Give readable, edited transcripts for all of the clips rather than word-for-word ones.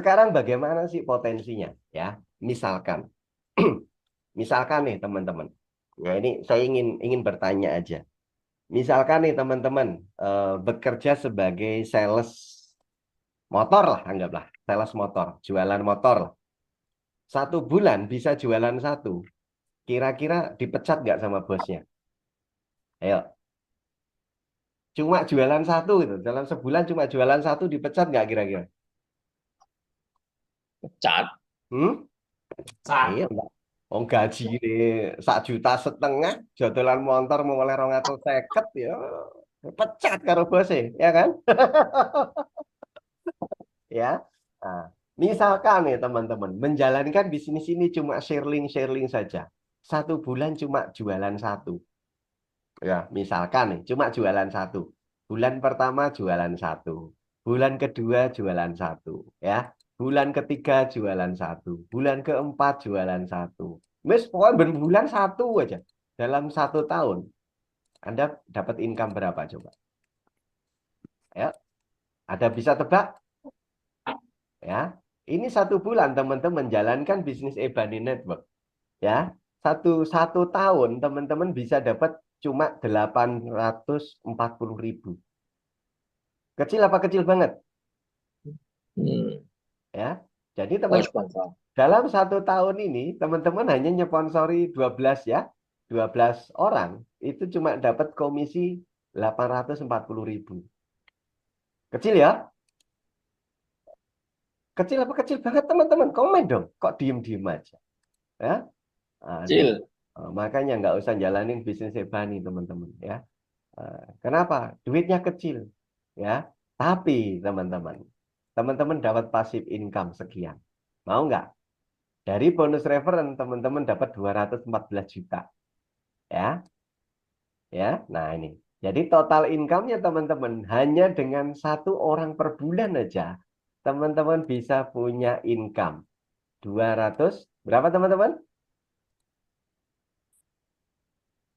Sekarang bagaimana sih potensinya? Ya, misalkan, misalkan nih teman-teman. Nah ini saya ingin bertanya aja. Misalkan nih teman-teman bekerja sebagai sales motor lah, anggaplah sales motor, jualan motor lah. 1 bulan bisa jualan satu. Kira-kira dipecat nggak sama bosnya? Ayo, cuma jualan satu gitu. Dalam sebulan cuma jualan satu dipecat nggak kira-kira? Cat. Hmm? Iya, Cat. enggak. Oh, gaji ini 1,5 juta, jodolan motor mau oleh 250 ya, pecat karo bosnya, ya kan? Ya. Nah, misalkan nih teman-teman, menjalankan bisnis ini cuma sharing-sharing saja. 1 bulan cuma jualan satu. Ya, misalkan nih, cuma jualan satu. Bulan pertama jualan satu. Bulan kedua jualan satu. Ya. Bulan ketiga jualan satu. Bulan keempat jualan satu. Mis, pokoknya berbulan satu aja. Dalam 1 tahun, Anda dapat income berapa coba? Ya, ada bisa tebak? Ya, ini 1 bulan teman-teman menjalankan bisnis Ebony Network. Ya, satu tahun teman-teman bisa dapat cuma 840.000. Kecil apa kecil banget? Hmm. Ya, jadi Oh, teman-teman sponsor. dalam 1 tahun ini teman-teman hanya nyponsori 12 ya, 12 orang itu cuma dapat komisi 840.000. Kecil ya? Kecil apa kecil banget teman-teman? Komen dong. Kok diem-diem aja? Ya, aduh. Kecil. Makanya nggak usah jalanin bisnis Ebani teman-teman ya. Kenapa? Duitnya kecil ya. Tapi teman-teman, teman-teman dapat pasif income sekian. Mau nggak? Dari bonus referen teman-teman dapat 214 juta ya. Ya. Nah, ini. Jadi total income-nya teman-teman hanya dengan 1 orang per bulan aja teman-teman bisa punya income 200 berapa teman-teman?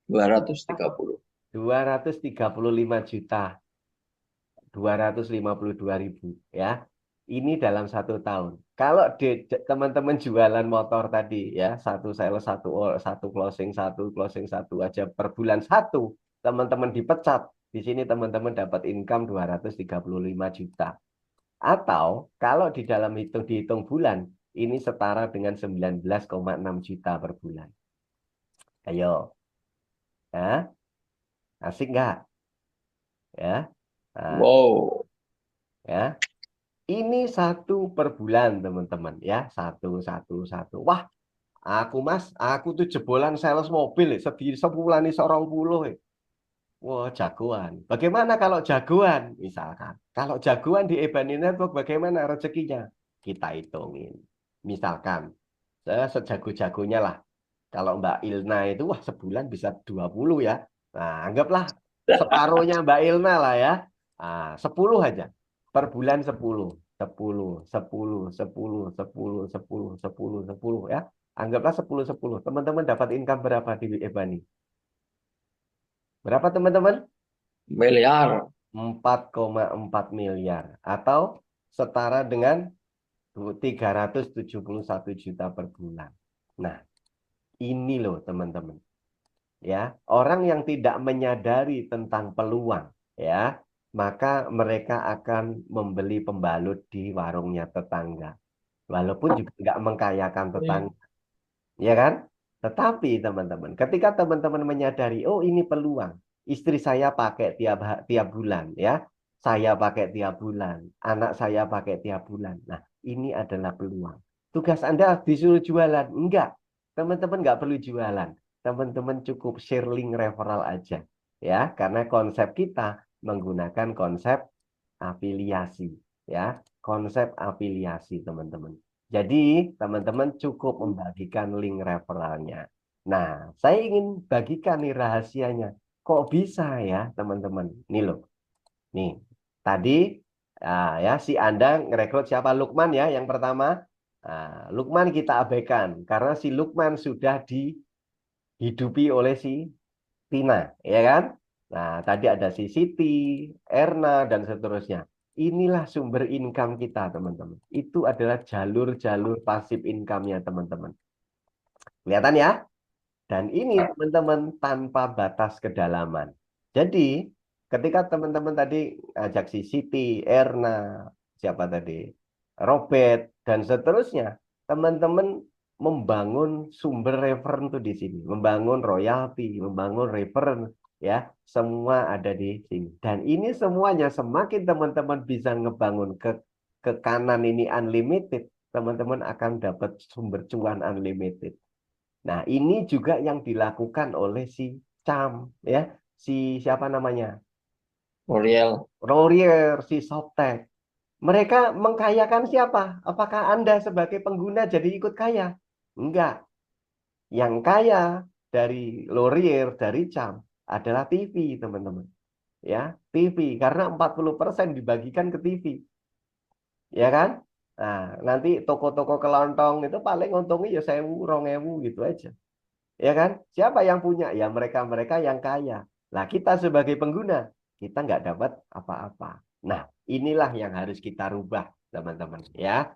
230. 235 juta 252.000 ya. Ini dalam 1 tahun. Kalau teman-teman jualan motor tadi ya, satu sales satu closing satu aja per bulan satu, teman-teman dipecat. Di sini teman-teman dapat income 235 juta. Atau kalau di dalam dihitung bulan, ini setara dengan 19,6 juta per bulan. Ayo, ya, asik nggak? Ya, nah, Wow. ya. Ini satu per bulan, teman-teman. Ya, satu. Wah, aku tuh jebolan sales mobil, sebulan ini 20. Wah, jagoan. Bagaimana kalau jagoan? Misalkan, kalau jagoan di Ebony Network, bagaimana rezekinya? Kita hitungin. Misalkan, saya sejago-jagonya lah. Kalau Mbak Ilna itu, wah sebulan bisa 20 ya. Nah, anggaplah separuhnya Mbak Ilna lah ya. 10 aja. Per bulan 10. 10, 10, 10, 10, 10, 10, 10 ya. Anggaplah 10, 10. Teman-teman dapat income berapa di Ebani? Berapa teman-teman? Miliar. 4,4 miliar. Atau setara dengan 371 juta per bulan. Nah, ini loh teman-teman. Ya, orang yang tidak menyadari tentang peluang, ya, maka mereka akan membeli pembalut di warungnya tetangga, walaupun juga nggak mengkayakan tetangga, ya kan? Tetapi teman-teman, ketika teman-teman menyadari, oh ini peluang, istri saya pakai tiap bulan, ya, saya pakai tiap bulan, anak saya pakai tiap bulan. Nah, ini adalah peluang. Tugas Anda disuruh jualan? Enggak, teman-teman nggak perlu jualan. Teman-teman cukup share link referral aja, ya, karena konsep kita menggunakan konsep afiliasi, ya, konsep afiliasi teman-teman. Jadi, teman-teman cukup membagikan link referralnya. Nah, saya ingin bagikan nih rahasianya. Kok bisa ya, teman-teman? Nih loh. Nih, tadi ya si Anda ngerekrut siapa? Lukman ya, yang pertama. Lukman kita abaikan karena si Lukman sudah dihidupi oleh si Tina, ya kan? Nah, tadi ada si Siti, Erna, dan seterusnya. Inilah sumber income kita, teman-teman. Itu adalah jalur-jalur pasif income-nya, teman-teman. Kelihatan ya? Dan ini, teman-teman, tanpa batas kedalaman. Jadi, ketika teman-teman tadi ajak si Siti, Erna, siapa tadi? Robert, dan seterusnya, teman-teman membangun sumber reference tuh di sini, membangun royalti, membangun reference, ya, semua ada di sini. Dan ini semuanya semakin teman-teman bisa ngebangun ke kanan ini unlimited, teman-teman akan dapat sumber cuan unlimited. Nah, ini juga yang dilakukan oleh si Cham, ya, si siapa namanya? L'Oreal. Laurier, si Softtek. Mereka mengkayakan siapa? Apakah Anda sebagai pengguna jadi ikut kaya? Enggak. Yang kaya dari Laurier, dari Cham adalah TV, teman-teman. Ya, TV karena 40% dibagikan ke TV. Ya kan? Nah, nanti toko-toko kelontong itu paling untungnya ya 1.000, 2.000 gitu aja. Ya kan? Siapa yang punya? Ya mereka-mereka yang kaya. Nah, kita sebagai pengguna, kita nggak dapat apa-apa. Nah, inilah yang harus kita rubah, teman-teman. Ya,